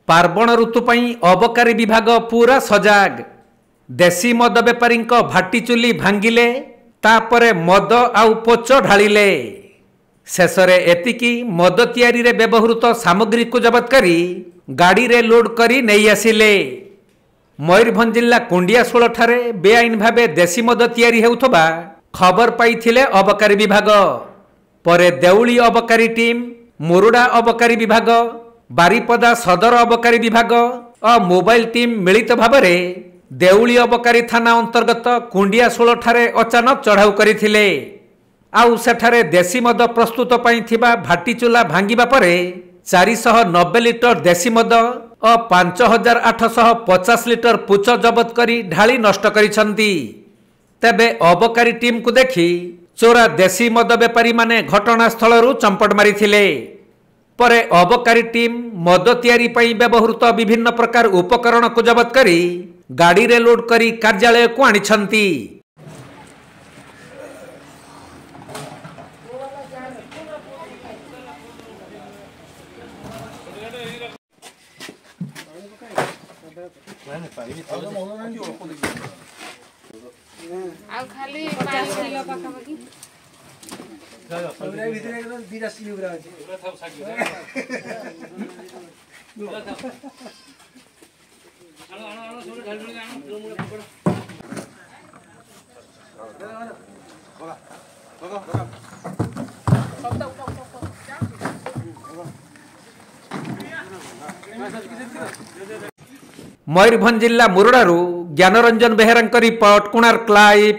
पार्वण ऋतु पई अबकारी विभाग पूरा सजाग। देसी मद बेपारी भाटी चुली भांगिले तापरे मद आउ पोच ढालिले। शेषरे एतिकी मद तैयारी रे व्यवहृत सामग्री को जबत करी गाड़ी रे लोड करी नहीं आसिले। मयूरभंज जिला कुंडियाशोल ठारे बेआईन भावे देसी मद तैयारी हेउथबा खबर पाइथिले अबकारी विभाग। परे देउली अबकारी टीम, मुरुडा अबकारी विभाग, बारिपदा सदर अबकारी विभाग और मोबाइल टीम मिलित भावरे देउली अबकारी थाना अंतर्गत कुंडियाशोल ठारे अचानक चढ़ाऊ करथिले। आउ सेठारे देसी मद प्रस्तुत पई थिबा भाटी चूला भांगिबा परे 490 लिटर देसी मद और 5850 लिटर पुच जबत करी ढाली नष्ट करिसंती। तेबे अबकारी टीम को देखी चोरा देसी मद बेपारी माने घटनास्थल चंपट मारिथिले। परे अबकारी टीम मद तैयारी पई व्यवहृत विभिन्न प्रकार उपकरण को जबत करी गाड़ी रे लोड करी कार्यालय को आनिछंती। आउ खाली 50 किलो पाखापाखि सबरे भितरे एकदम 82 किलो ग्राम अछि पुरा थाउ साकी आनो आनो आनो सोरे ढाल ढाल आनो जो मुळे पकड़ होगा होगा होगा सब उठा मयूरभंज जिला मुरुडारू ज्ञानरंजन बेहेरा रिपोर्ट, कोणार्क लाइव।